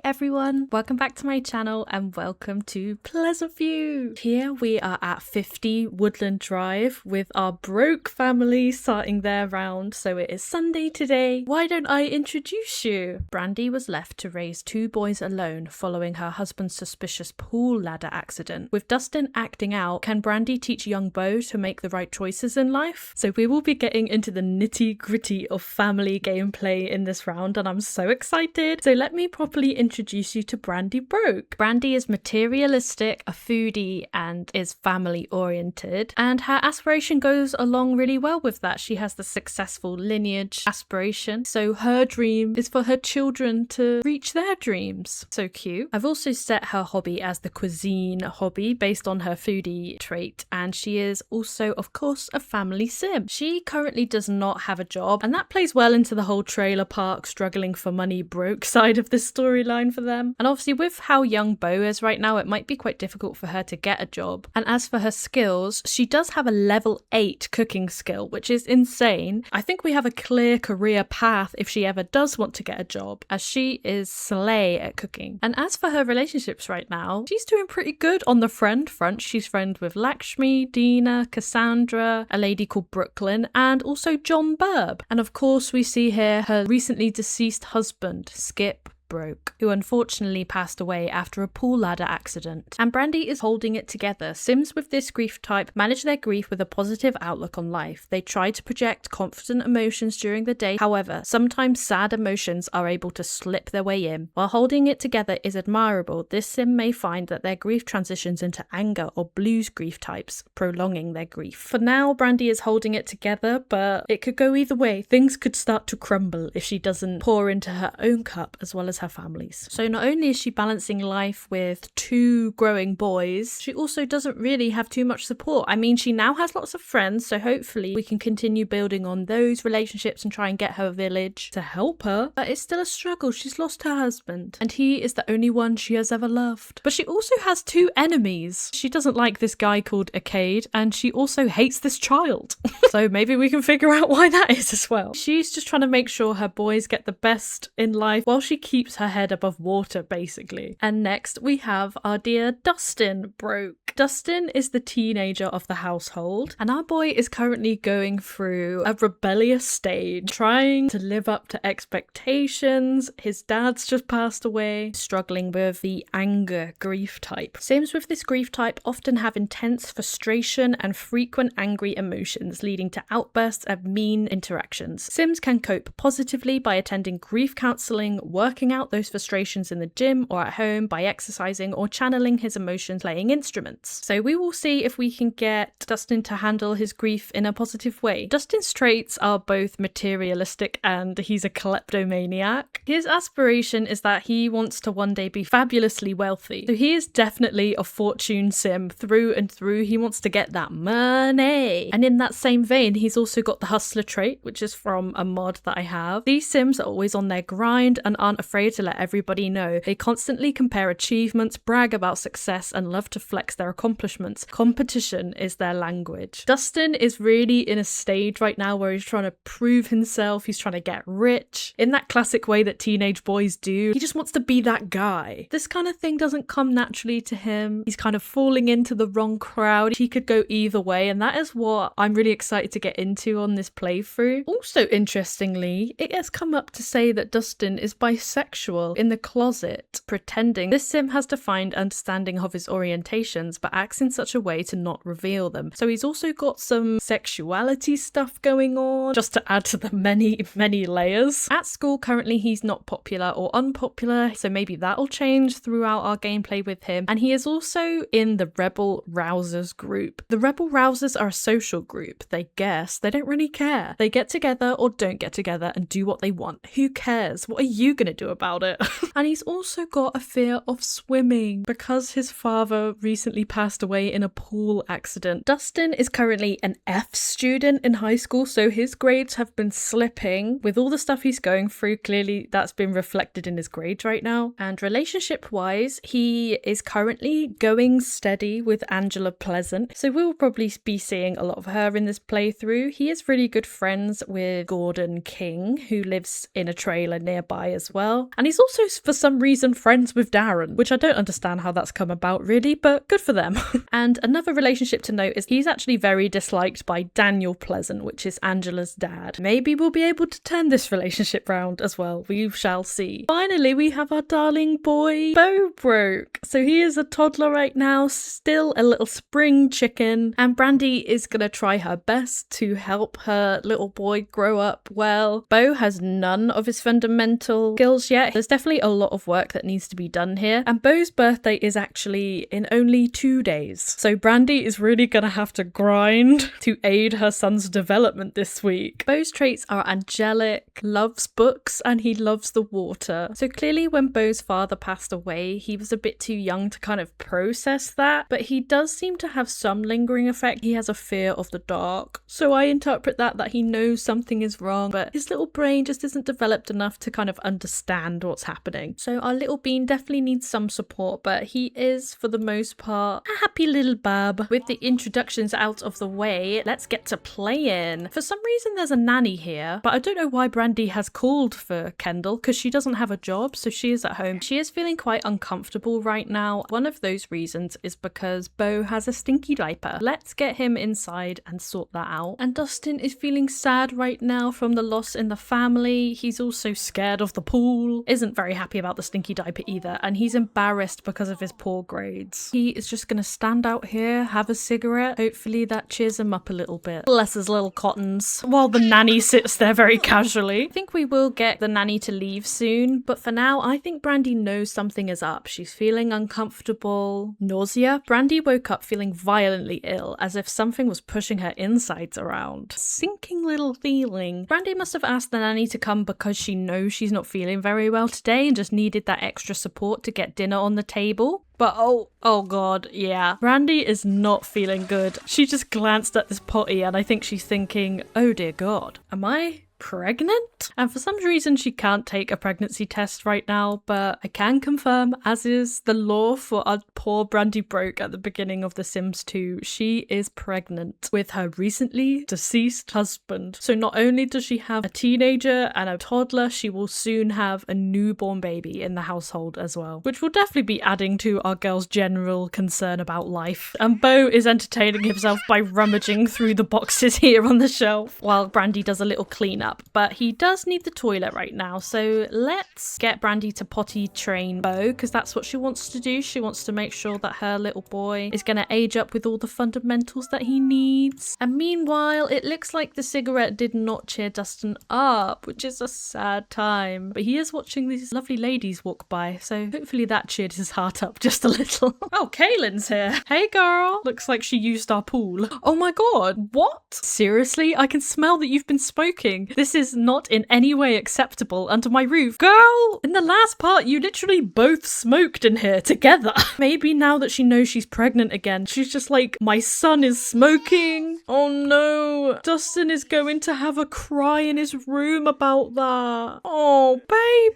everyone, welcome back to my channel and welcome to Pleasantview. Here we are at 50 Woodland Drive with our Broke family starting their round. So it is Sunday today. Why don't I introduce you? Brandy was left to raise two boys alone following her husband's suspicious pool ladder accident. With Dustin acting out, can Brandy teach young Beau to make the right choices in life? So we will be getting into the nitty-gritty of family gameplay in this round and I'm so excited. So let me properly introduce you to Brandy Broke. Brandy is materialistic, a foodie, and is family oriented, and her aspiration goes along really well with that. She has the successful lineage aspiration, so her dream is for her children to reach their dreams. So cute. I've also set her hobby as the cuisine hobby based on her foodie trait, and she is also of course a family sim. She currently does not have a job, and that plays well into the whole trailer park struggling for money broke side of this storyline for them. And obviously with how young Beau is right now, it might be quite difficult for her to get a job. And as for her skills, she does have a level 8 cooking skill, which is insane. I think we have a clear career path if she ever does want to get a job, as she is slay at cooking. And as for her relationships right now, she's doing pretty good on the friend front. She's friends with Lakshmi, Dina, Cassandra, a lady called Brooklyn, and also John Burb. And of course we see here her recently deceased husband, Skip Broke, who unfortunately passed away after a pool ladder accident. And Brandy is holding it together. Sims with this grief type manage their grief with a positive outlook on life. They try to project confident emotions during the day. However, sometimes sad emotions are able to slip their way in. While holding it together is admirable, this sim may find that their grief transitions into anger or blues grief types, prolonging their grief. For now, Brandy is holding it together, but it could go either way. Things could start to crumble if she doesn't pour into her own cup as well as her family's. So not only is she balancing life with two growing boys, she also doesn't really have too much support. I mean, she now has lots of friends, so hopefully we can continue building on those relationships and try and get her village to help her. But it's still a struggle. She's lost her husband and he is the only one she has ever loved. But she also has two enemies. She doesn't like this guy called Arcade, and she also hates this child. So maybe we can figure out why that is as well. She's just trying to make sure her boys get the best in life while she keeps her head above water, basically. And next we have our dear Dustin Broke. Dustin is the teenager of the household, and our boy is currently going through a rebellious stage, trying to live up to expectations. His dad's just passed away, struggling with the anger grief type. Sims with this grief type often have intense frustration and frequent angry emotions, leading to outbursts of mean interactions. Sims can cope positively by attending grief counselling, working out those frustrations in the gym or at home by exercising or channeling his emotions playing instruments. So we will see if we can get Dustin to handle his grief in a positive way. Dustin's traits are both materialistic and he's a kleptomaniac. His aspiration is that he wants to one day be fabulously wealthy. So he is definitely a fortune sim through and through. He wants to get that money. And in that same vein, he's also got the hustler trait, which is from a mod that I have. These sims are always on their grind and aren't afraid to let everybody know. They constantly compare achievements, brag about success, and love to flex their accomplishments. Competition is their language. Dustin is really in a stage right now where he's trying to prove himself. He's trying to get rich in that classic way that teenage boys do. He just wants to be that guy. This kind of thing doesn't come naturally to him. He's kind of falling into the wrong crowd. He could go either way, and that is what I'm really excited to get into on this playthrough. Also, interestingly, it has come up to say that Dustin is bisexual in the closet, pretending. This sim has defined understanding of his orientations but acts in such a way to not reveal them. So he's also got some sexuality stuff going on, just to add to the many layers. At school currently he's not popular or unpopular, so maybe that'll change throughout our gameplay with him. And he is also in the Rebel Rousers group. The Rebel Rousers are a social group. They don't really care. They get together or don't get together and do what they want. Who cares? What are you gonna do about it? And he's also got a fear of swimming because his father recently passed away in a pool accident. Dustin is currently an F student in high school, so his grades have been slipping. With all the stuff he's going through, clearly that's been reflected in his grades right now. And relationship-wise, he is currently going steady with Angela Pleasant, so we'll probably be seeing a lot of her in this playthrough. He is really good friends with Gordon King, who lives in a trailer nearby as well. And he's also, for some reason, friends with Darren, which I don't understand how that's come about really, but good for them. And another relationship to note is he's actually very disliked by Daniel Pleasant, which is Angela's dad. Maybe we'll be able to turn this relationship round as well. We shall see. Finally, we have our darling boy, Beau Broke. So he is a toddler right now, still a little spring chicken, and Brandy is gonna try her best to help her little boy grow up well. Beau has none of his fundamental skills yet. There's definitely a lot of work that needs to be done here, and Beau's birthday is actually in only 2 days. So Brandy is really gonna have to grind to aid her son's development this week. Beau's traits are angelic, loves books, and he loves the water. So clearly when Beau's father passed away, he was a bit too young to kind of process that, but he does seem to have some lingering effect. He has a fear of the dark. So I interpret that he knows something is wrong, but his little brain just isn't developed enough to kind of understand what's happening. So our little bean definitely needs some support, but he is, for the most part, a happy little bub. With the introductions out of the way, let's get to playing. For some reason there's a nanny here, but I don't know why Brandy has called for Kendall, because she doesn't have a job, so she is at home. She is feeling quite uncomfortable right now. One of those reasons is because Beau has a stinky diaper. Let's get him inside and sort that out. And Dustin is feeling sad right now from the loss in the family. He's also scared of the pool, isn't very happy about the stinky diaper either, and he's embarrassed because of his poor grades. He is just gonna stand out here, have a cigarette. Hopefully that cheers him up a little bit. Bless his little cottons. While the nanny sits there very casually. I think we will get the nanny to leave soon, but for now I think Brandy knows something is up. She's feeling uncomfortable. Nausea? Brandy woke up feeling violently ill, as if something was pushing her insides around. Sinking little feeling. Brandy must have asked the nanny to come because she knows she's not feeling very well today and just needed that extra support to get dinner on the table. But oh god, yeah. Brandy is not feeling good. She just glanced at this potty and I think she's thinking, oh dear god, am I pregnant? And for some reason she can't take a pregnancy test right now, but I can confirm, as is the law for our poor Brandy Broke at the beginning of The Sims 2, she is pregnant with her recently deceased husband. So not only does she have a teenager and a toddler, she will soon have a newborn baby in the household as well, which will definitely be adding to our girl's general concern about life. And Beau is entertaining himself by rummaging through the boxes here on the shelf while Brandy does a little cleanup. But he does need the toilet right now, so let's get Brandy to potty train Beau, because that's what she wants to do. She wants to make sure that her little boy is going to age up with all the fundamentals that he needs. And meanwhile, it looks like the cigarette did not cheer Dustin up, which is a sad time. But he is watching these lovely ladies walk by, so hopefully that cheered his heart up just a little. Oh, Kaylin's here. Hey girl. Looks like she used our pool. Oh my god, what? Seriously? I can smell that you've been smoking. This is not in any way acceptable under my roof. Girl, in the last part, you literally both smoked in here together. Maybe now that she knows she's pregnant again, she's just like, my son is smoking. Oh no. Dustin is going to have a cry in his room about that. Oh,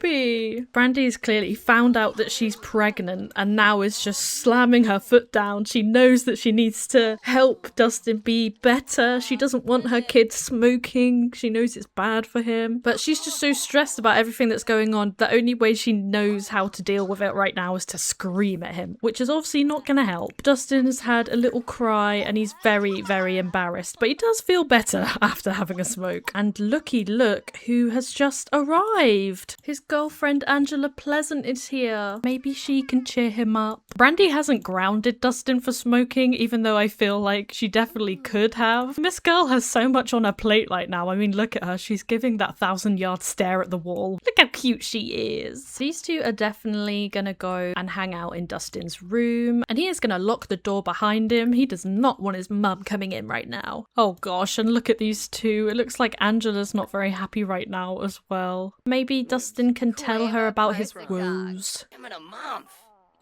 baby. Brandy has clearly found out that she's pregnant and now is just slamming her foot down. She knows that she needs to help Dustin be better. She doesn't want her kid smoking. She knows it's bad for him, but she's just so stressed about everything that's going on. The only way she knows how to deal with it right now is to scream at him, which is obviously not going to help. Dustin has had a little cry and he's very, very embarrassed, but he does feel better after having a smoke. And looky look who has just arrived. His girlfriend Angela Pleasant is here. Maybe she can cheer him up. Brandy hasn't grounded Dustin for smoking, even though I feel like she definitely could have. This girl has so much on her plate right now. I mean, look at her. She's giving that 1,000-yard stare at the wall. Look how cute she is. These two are definitely gonna go and hang out in Dustin's room, and he is gonna lock the door behind him. He does not want his mum coming in right now. Oh gosh, and look at these two. It looks like Angela's not very happy right now as well. Maybe Dustin can tell her about his woes.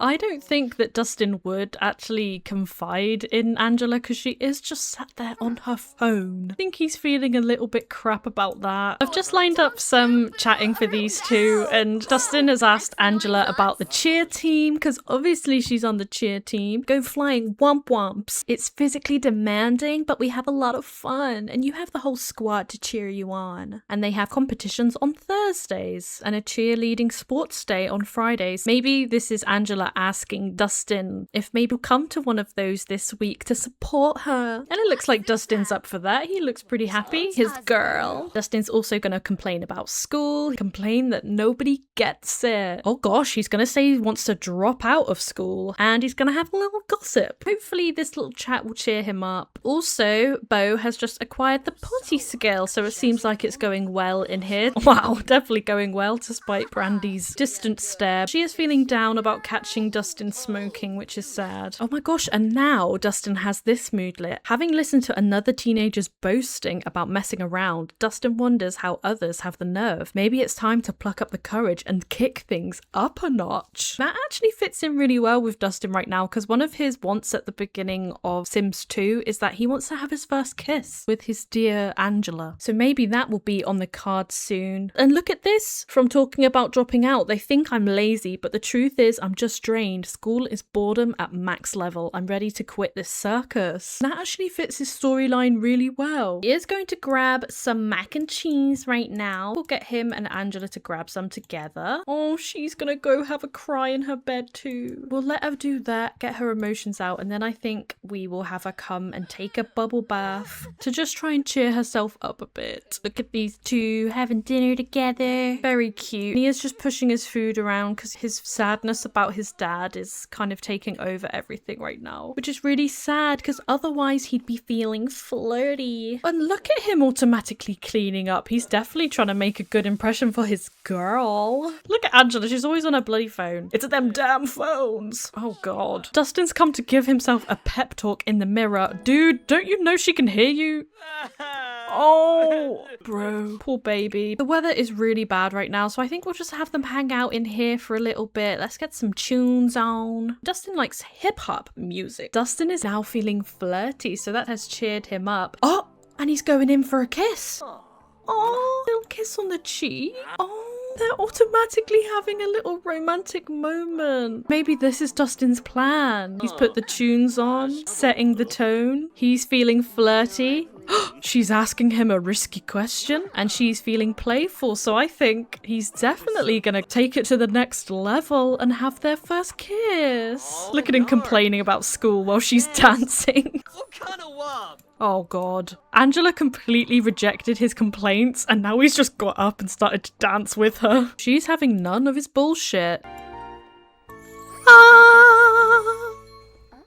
I don't think that Dustin would actually confide in Angela because she is just sat there on her phone. I think he's feeling a little bit crap about that. I've just lined up some chatting for these two, and Dustin has asked Angela about the cheer team because obviously she's on the cheer team. Go flying womp womps. It's physically demanding, but we have a lot of fun, and you have the whole squad to cheer you on. And they have competitions on Thursdays and a cheerleading sports day on Fridays. Maybe this is Angela asking Dustin if maybe he'll come to one of those this week to support her. And it looks like Dustin's up for that. He looks pretty happy. His girl. Dustin's also going to complain about school, complain that nobody gets it. Oh gosh, he's going to say he wants to drop out of school, and he's going to have a little gossip. Hopefully this little chat will cheer him up. Also, Beau has just acquired the potty skill, so it seems like it's going well in here. Wow, definitely going well despite Brandy's distant stare. She is feeling down about catching Dustin smoking, which is sad. Oh my gosh, and now Dustin has this moodlet. Having listened to another teenager's boasting about messing around, Dustin wonders how others have the nerve. Maybe it's time to pluck up the courage and kick things up a notch. That actually fits in really well with Dustin right now, because one of his wants at the beginning of Sims 2 is that he wants to have his first kiss with his dear Angela. So maybe that will be on the cards soon. And look at this. From talking about dropping out, they think I'm lazy, but the truth is I'm just drained. School is boredom at max level. I'm ready to quit this circus. That actually fits his storyline really well. He is going to grab some mac and cheese right now. We'll get him and Angela to grab some together. Oh, she's gonna go have a cry in her bed too. We'll let her do that, get her emotions out, and then I think we will have her come and take a bubble bath to just try and cheer herself up a bit. Look at these two having dinner together. Very cute. He is just pushing his food around because his sadness about his dad is kind of taking over everything right now, which is really sad because otherwise he'd be feeling flirty. And look at him automatically cleaning up. He's definitely trying to make a good impression for his girl. Look at Angela. She's always on her bloody phone. It's them damn phones. Oh god. Dustin's come to give himself a pep talk in the mirror. Dude, don't you know she can hear you? Oh, bro. Poor baby. The weather is really bad right now, so I think we'll just have them hang out in here for a little bit. Let's get some tunes on. Dustin likes hip-hop music. Dustin is now feeling flirty, so that has cheered him up. Oh, and he's going in for a kiss. Oh, little kiss on the cheek. Oh. They're automatically having a little romantic moment. Maybe this is Dustin's plan. He's put the tunes on, setting the tone. He's feeling flirty. She's asking him a risky question and she's feeling playful. So I think he's definitely gonna take it to the next level and have their first kiss. Look at him complaining about school while she's dancing. What kind of wob? Oh god. Angela completely rejected his complaints and now he's just got up and started to dance with her. She's having none of his bullshit.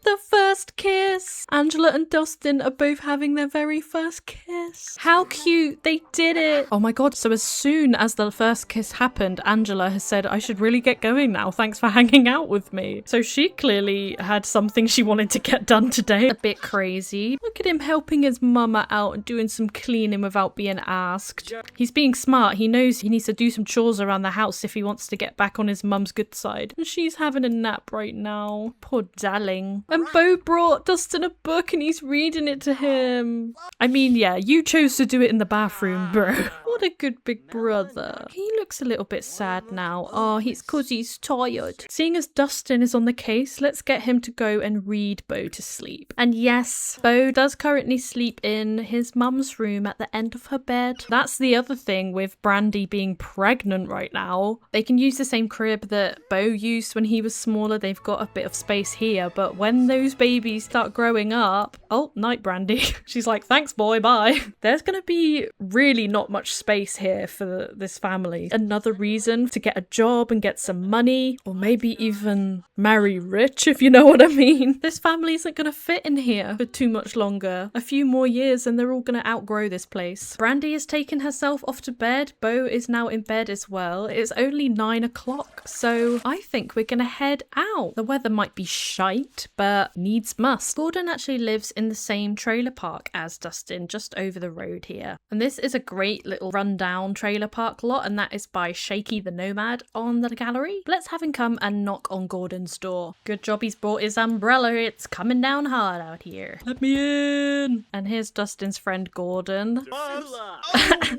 The first kiss. Angela and Dustin are both having their very first kiss. How cute. They did it. Oh my god. So as soon as the first kiss happened, Angela has said, I should really get going now. Thanks for hanging out with me. So she clearly had something she wanted to get done today. A bit crazy. Look at him helping his mama out and doing some cleaning without being asked. He's being smart. He knows he needs to do some chores around the house if he wants to get back on his mum's good side. And she's having a nap right now. Poor darling. And Beau brought Dustin a book and he's reading it to him. I mean, yeah, you chose to do it in the bathroom, bro. What a good big brother. He looks a little bit sad now. Oh, he's cause he's tired. Seeing as Dustin is on the case, let's get him to go and read Beau to sleep. And yes, Beau does currently sleep in his mum's room at the end of her bed. That's the other thing with Brandy being pregnant right now. They can use the same crib that Beau used when he was smaller. They've got a bit of space here, but when those babies start growing up, oh, night Brandy. She's like, thanks boy, bye. There's gonna be really not much space here for this family. Another reason to get a job and get some money, or maybe even marry rich, if you know what I mean. This family isn't gonna fit in here for too much longer. A few more years and they're all gonna outgrow this place. Brandy has taken herself off to bed. Beau is now in bed as well. It's only 9 o'clock, so I think we're gonna head out. The weather might be shite, but needs Christmas. Gordon actually lives in the same trailer park as Dustin, just over the road here. And this is a great little rundown trailer park lot, and that is by Shaky the Nomad on the gallery. Let's have him come and knock on Gordon's door. Good job he's brought his umbrella. It's coming down hard out here. Let me in. And here's Dustin's friend Gordon.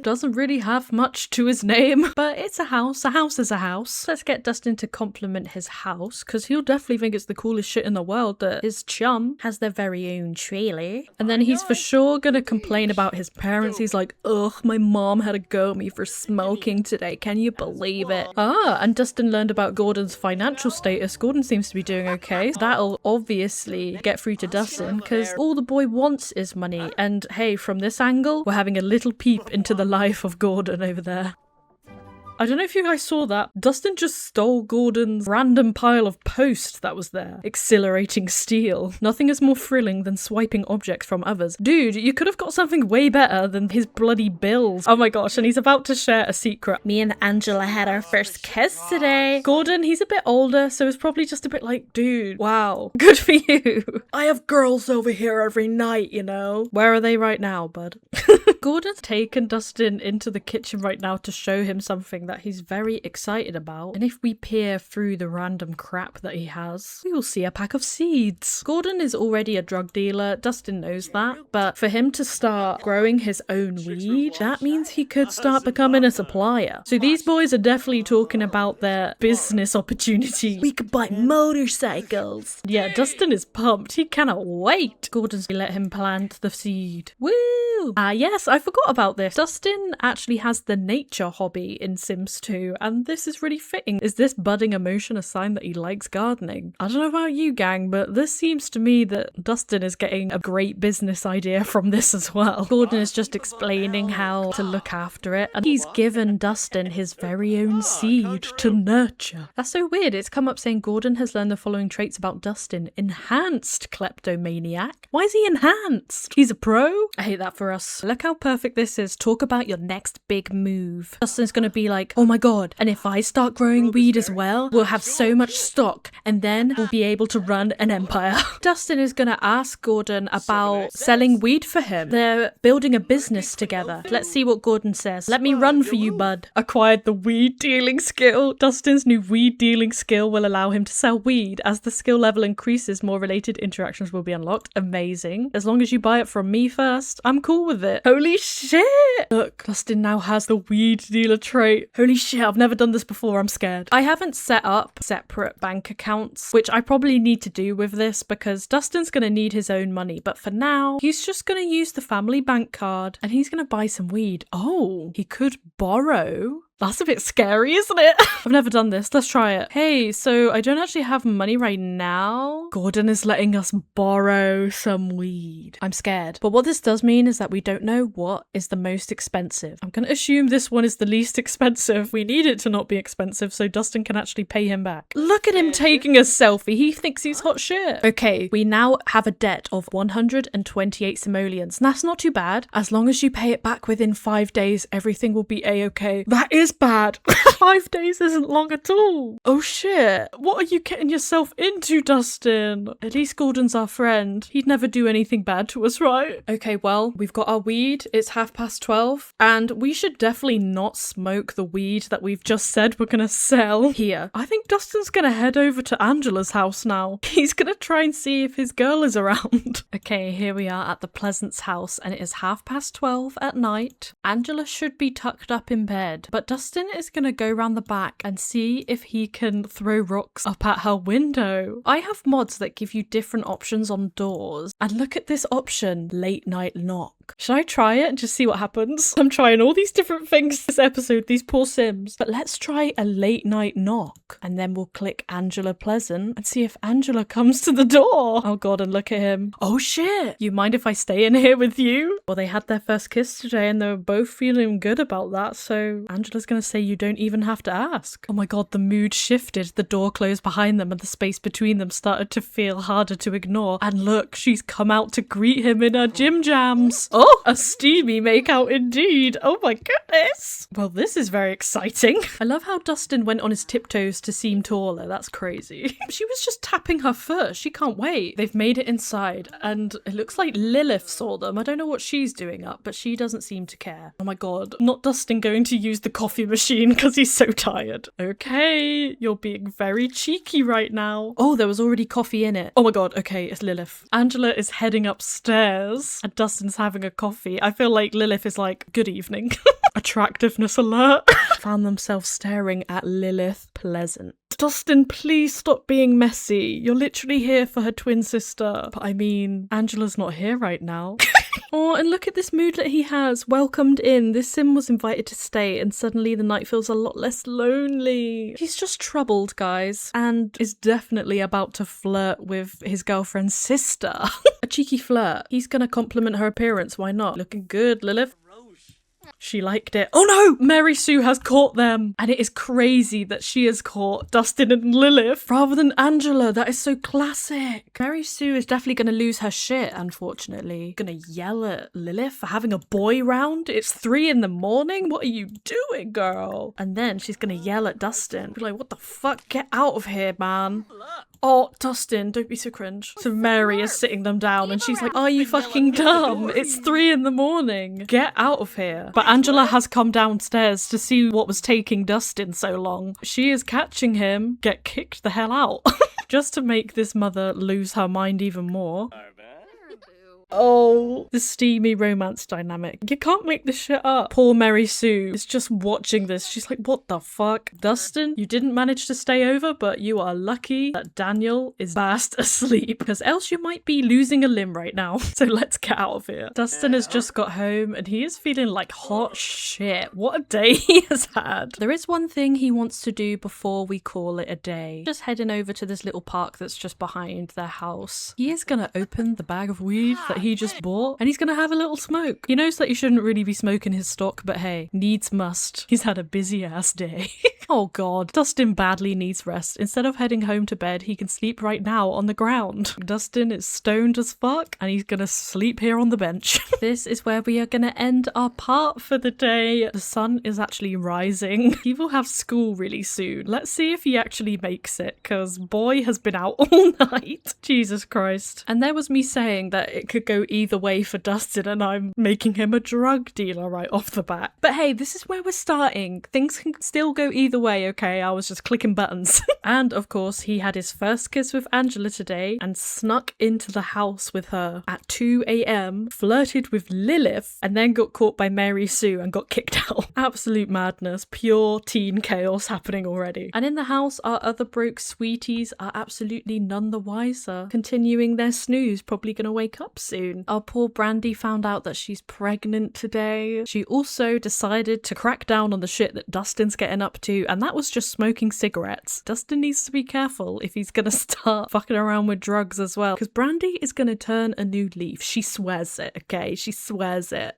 Doesn't really have much to his name, but it's a house. A house is a house. Let's get Dustin to compliment his house, because he'll definitely think it's the coolest shit in the world that his chum has their very own trailer. And then he's for sure gonna complain about his parents. He's like, ugh, my mom had to go at me for smoking today. Can you believe it? Ah, and Dustin learned about Gordon's financial status. Gordon seems to be doing okay. That'll obviously get through to Dustin, because all the boy wants is money. And hey, from this angle, we're having a little peep into the life of Gordon over there. I don't know if you guys saw that. Dustin just stole Gordon's random pile of post that was there. Exhilarating steal. Nothing is more thrilling than swiping objects from others. Dude, you could have got something way better than his bloody bills. Oh my gosh, and he's about to share a secret. Me and Angela had our first kiss today. Gordon, he's a bit older, so it's probably just a bit like, dude, wow, good for you. I have girls over here every night, you know. Where are they right now, bud? Gordon's taken Dustin into the kitchen right now to show him something that he's very excited about. And if we peer through the random crap that he has, we will see a pack of seeds. Gordon is already a drug dealer. Dustin knows that. But for him to start growing his own weed, that means he could start becoming a supplier. So these boys are definitely talking about their business opportunity. We could buy motorcycles. Yeah, Dustin is pumped. He cannot wait. Gordon's let him plant the seed. Woo! Yes, I forgot about this. Dustin actually has the nature hobby in Sims 2, and this is really fitting. Is this budding emotion a sign that he likes gardening? I don't know about you, gang, but this seems to me that Dustin is getting a great business idea from this as well. Gordon is just explaining how to look after it, and he's given Dustin his very own seed to nurture. That's so weird. It's come up saying Gordon has learned the following traits about Dustin. Enhanced kleptomaniac. Why is he enhanced? He's a pro? I hate that for us. Look how perfect this is. Talk about your next big move. Dustin's gonna be like, oh my god, and if I start growing weed as well, we'll have so much stock, and then we'll be able to run an empire. Dustin is gonna ask Gordon about selling weed for him. They're building a business together. Let's see what Gordon says. Let me run for you, bud. Acquired the weed dealing skill. Dustin's new weed dealing skill will allow him to sell weed. As the skill level increases, more related interactions will be unlocked. Amazing. As long as you buy it from me first, I'm cool with it. Holy shit! Look, Dustin now has the weed dealer trait. Holy shit, I've never done this before, I'm scared. I haven't set up separate bank accounts, which I probably need to do with this because Dustin's gonna need his own money, but for now, he's just gonna use the family bank card and he's gonna buy some weed. Oh, he could borrow. That's a bit scary, isn't it? I've never done this. Let's try it. Hey, so I don't actually have money right now. Gordon is letting us borrow some weed. I'm scared. But what this does mean is that we don't know what is the most expensive. I'm going to assume this one is the least expensive. We need it to not be expensive so Dustin can actually pay him back. Look at him taking a selfie. He thinks he's hot shit. Okay, we now have a debt of 128 simoleons. That's not too bad. As long as you pay it back within 5 days, everything will be a-okay. That is bad. 5 days isn't long at all. Oh shit. What are you getting yourself into, Dustin? At least Gordon's our friend. He'd never do anything bad to us, right? Okay, well, we've got our weed. It's 12:30 and we should definitely not smoke the weed that we've just said we're gonna sell here. I think Dustin's gonna head over to Angela's house now. He's gonna try and see if his girl is around. Okay, here we are at the Pleasant's house and it is 12:30 at night. Angela should be tucked up in bed, but Dustin is gonna go around the back and see if he can throw rocks up at her window. I have mods that give you different options on doors, and look at this option, late night knock. Should I try it and just see what happens? I'm trying all these different things this episode, these poor Sims. But let's try a late night knock, and then we'll click Angela Pleasant and see if Angela comes to the door. Oh god, and look at him. Oh shit, you mind if I stay in here with you? Well, they had their first kiss today and they were both feeling good about that, so Angela's gonna say you don't even have to ask. Oh my god, the mood shifted. The door closed behind them and the space between them started to feel harder to ignore. And look, she's come out to greet him in her gym jams. Oh, a steamy makeout indeed. Oh my goodness. Well, this is very exciting. I love how Dustin went on his tiptoes to seem taller. That's crazy. She was just tapping her foot. She can't wait. They've made it inside and it looks like Lilith saw them. I don't know what she's doing up, but she doesn't seem to care. Oh my god. Not Dustin going to use the coffee machine because he's so tired. Okay, you're being very cheeky right now. Oh, there was already coffee in it. Oh my god. Okay, it's Lilith. Angela is heading upstairs and Dustin's having a coffee. I feel like Lilith is like, good evening. Attractiveness alert. Found themselves staring at Lilith. Pleasant. Dustin, please stop being messy. You're literally here for her twin sister. But I mean, Angela's not here right now. Oh, and look at this mood that he has. Welcomed in. This sim was invited to stay and suddenly the night feels a lot less lonely. He's just troubled, guys, and is definitely about to flirt with his girlfriend's sister. A cheeky flirt. He's gonna compliment her appearance. Why not? Looking good, Lilith. She liked it. Oh no! Mary Sue has caught them. And it is crazy that she has caught Dustin and Lilith rather than Angela. That is so classic. Mary Sue is definitely going to lose her shit, unfortunately. Gonna yell at Lilith for having a boy round. It's 3 in the morning. What are you doing, girl? And then she's gonna yell at Dustin. Be like, what the fuck? Get out of here, man. Oh, Dustin, don't be so cringe. So Mary is sitting them down and she's like, are you fucking dumb? It's 3 in the morning. Get out of here. But Angela has come downstairs to see what was taking Dustin so long. She is catching him get kicked the hell out. Just to make this mother lose her mind even more. Oh, the steamy romance dynamic. You can't make this shit up. Poor Mary Sue is just watching this. She's like, what the fuck? Dustin, you didn't manage to stay over, but you are lucky that Daniel is fast asleep because else you might be losing a limb right now. So let's get out of here. Dustin has just got home and he is feeling like hot shit. What a day he has had. There is one thing he wants to do before we call it a day. Just heading over to this little park that's just behind their house. He is gonna open the bag of weed that he just bought and he's gonna have a little smoke. He knows that he shouldn't really be smoking his stock, but hey, needs must. He's had a busy ass day. Oh god, Dustin badly needs rest. Instead of heading home to bed, he can sleep right now on the ground. Dustin is stoned as fuck and he's gonna sleep here on the bench. This is where we are gonna end our part for the day. The sun is actually rising. He will have school really soon. Let's see if he actually makes it, because boy has been out all night. Jesus Christ. And there was me saying that it could go either way for Dustin and I'm making him a drug dealer right off the bat. But hey, this is where we're starting. Things can still go either way, okay? I was just clicking buttons. And of course, he had his first kiss with Angela today and snuck into the house with her at 2 a.m, flirted with Lilith, and then got caught by Mary Sue and got kicked out. Absolute madness. Pure teen chaos happening already. And in the house, our other broke sweeties are absolutely none the wiser. Continuing their snooze, probably gonna wake up soon. Our poor Brandy found out that she's pregnant today. She also decided to crack down on the shit that Dustin's getting up to, and that was just smoking cigarettes. Dustin needs to be careful if he's gonna start fucking around with drugs as well, because Brandy is gonna turn a new leaf. She swears it, okay? She swears it.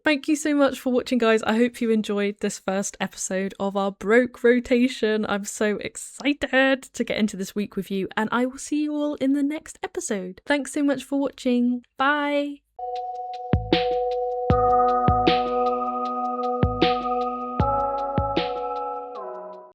Thank you so much for watching, guys. I hope you enjoyed this first episode of our broke rotation. I'm so excited to get into this week with you, and I will see you all in the next episode. Thanks so much for watching. Bye.